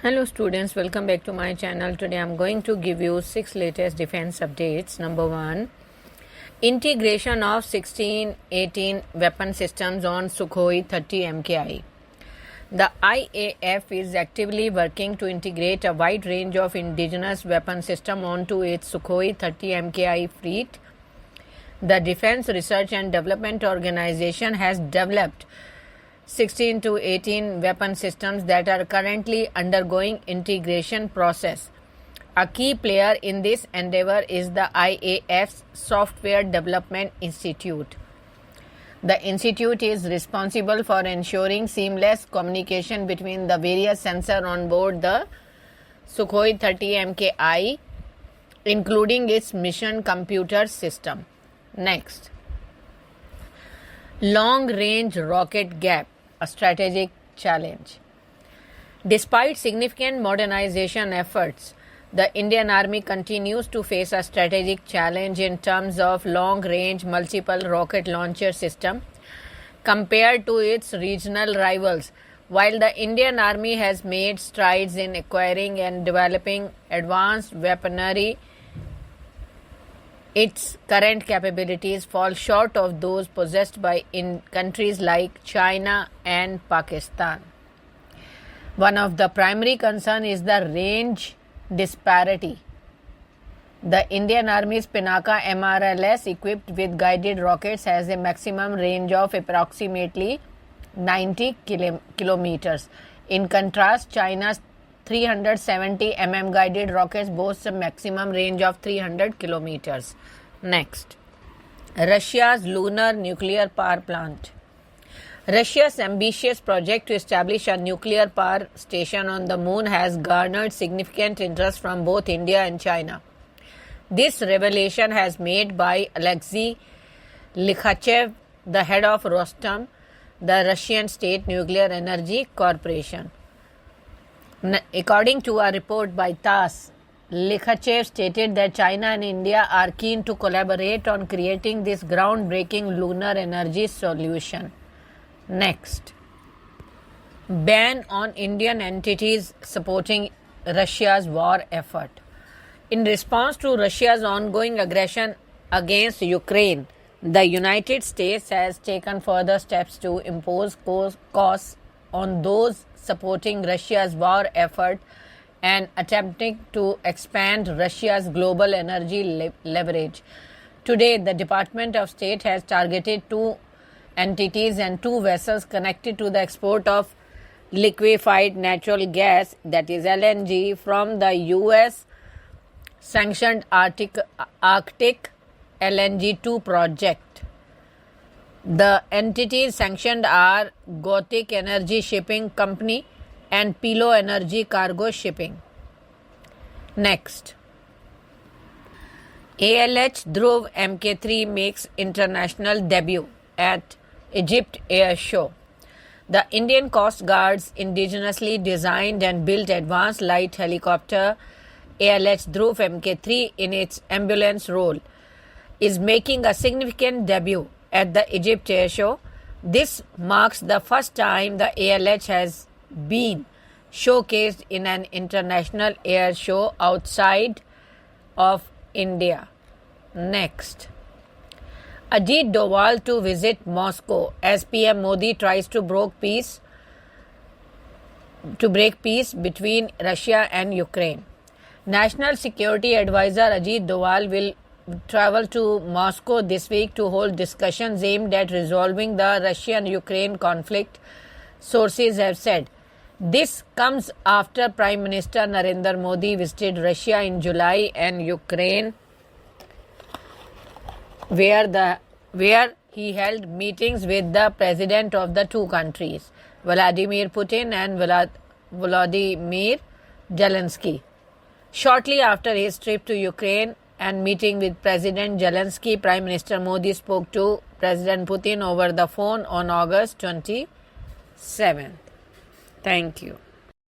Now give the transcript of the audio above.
Hello students, welcome back to my channel. Today I am going to give you 6 latest defense updates. Number 1, integration of 16-18 weapon systems on Sukhoi 30 MKI. The IAF is actively working to integrate a wide range of indigenous weapon system onto its Sukhoi 30 MKI fleet. The Defense Research and Development Organization has developed 16 to 18 weapon systems that are currently undergoing integration process. A key player in this endeavor is the IAF's Software Development Institute. The institute is responsible for ensuring seamless communication between the various sensors on board the Sukhoi 30 MKI, including its mission computer system. Next, long-range rocket gap, a strategic challenge. Despite significant modernization efforts, the Indian Army continues to face a strategic challenge in terms of long-range multiple rocket launcher system compared to its regional rivals. While the Indian Army has made strides in acquiring and developing advanced weaponry, its current capabilities fall short of those possessed by countries like China and Pakistan. One of the primary concerns is the range disparity. The Indian Army's Pinaka MRLS equipped with guided rockets has a maximum range of approximately 90 kilometers. In contrast, China's 370 guided rockets boast a maximum range of 300 kilometers. Next, Russia's lunar nuclear power plant. Russia's ambitious project to establish a nuclear power station on the moon has garnered significant interest from both India and China. This revelation has made by Alexei Likhachev, the head of Rostom, the Russian State Nuclear Energy Corporation. According to a report by TASS, Likhachev stated that China and India are keen to collaborate on creating this groundbreaking lunar energy solution. Next, ban on Indian entities supporting Russia's war effort. In response to Russia's ongoing aggression against Ukraine, the United States has taken further steps to impose costs on those supporting Russia's war effort and attempting to expand Russia's global energy leverage. Today, the Department of State has targeted 2 entities and 2 vessels connected to the export of liquefied natural gas, that is LNG, from the US sanctioned Arctic LNG 2 project. The entities sanctioned are Gothic Energy Shipping Company and Pilo Energy Cargo Shipping. Next, ALH Dhruv Mk3 makes international debut at Egypt Air Show. The Indian Coast Guard's indigenously designed and built advanced light helicopter ALH Dhruv Mk3 in its ambulance role is making a significant debut at the Egypt Air Show. This marks the first time the ALH has been showcased in an international air show outside of India. Next, Ajit Doval to visit Moscow as PM Modi tries to break peace between Russia and Ukraine. National Security Advisor Ajit Doval will travel to Moscow this week to hold discussions aimed at resolving the Russian-Ukraine conflict, sources have said. This comes after Prime Minister Narendra Modi visited Russia in July and Ukraine, where he held meetings with the president of the 2 countries, Vladimir Putin and Volodymyr Zelensky. Shortly after his trip to Ukraine and meeting with President Zelensky, Prime Minister Modi spoke to President Putin over the phone on August 27th. Thank you.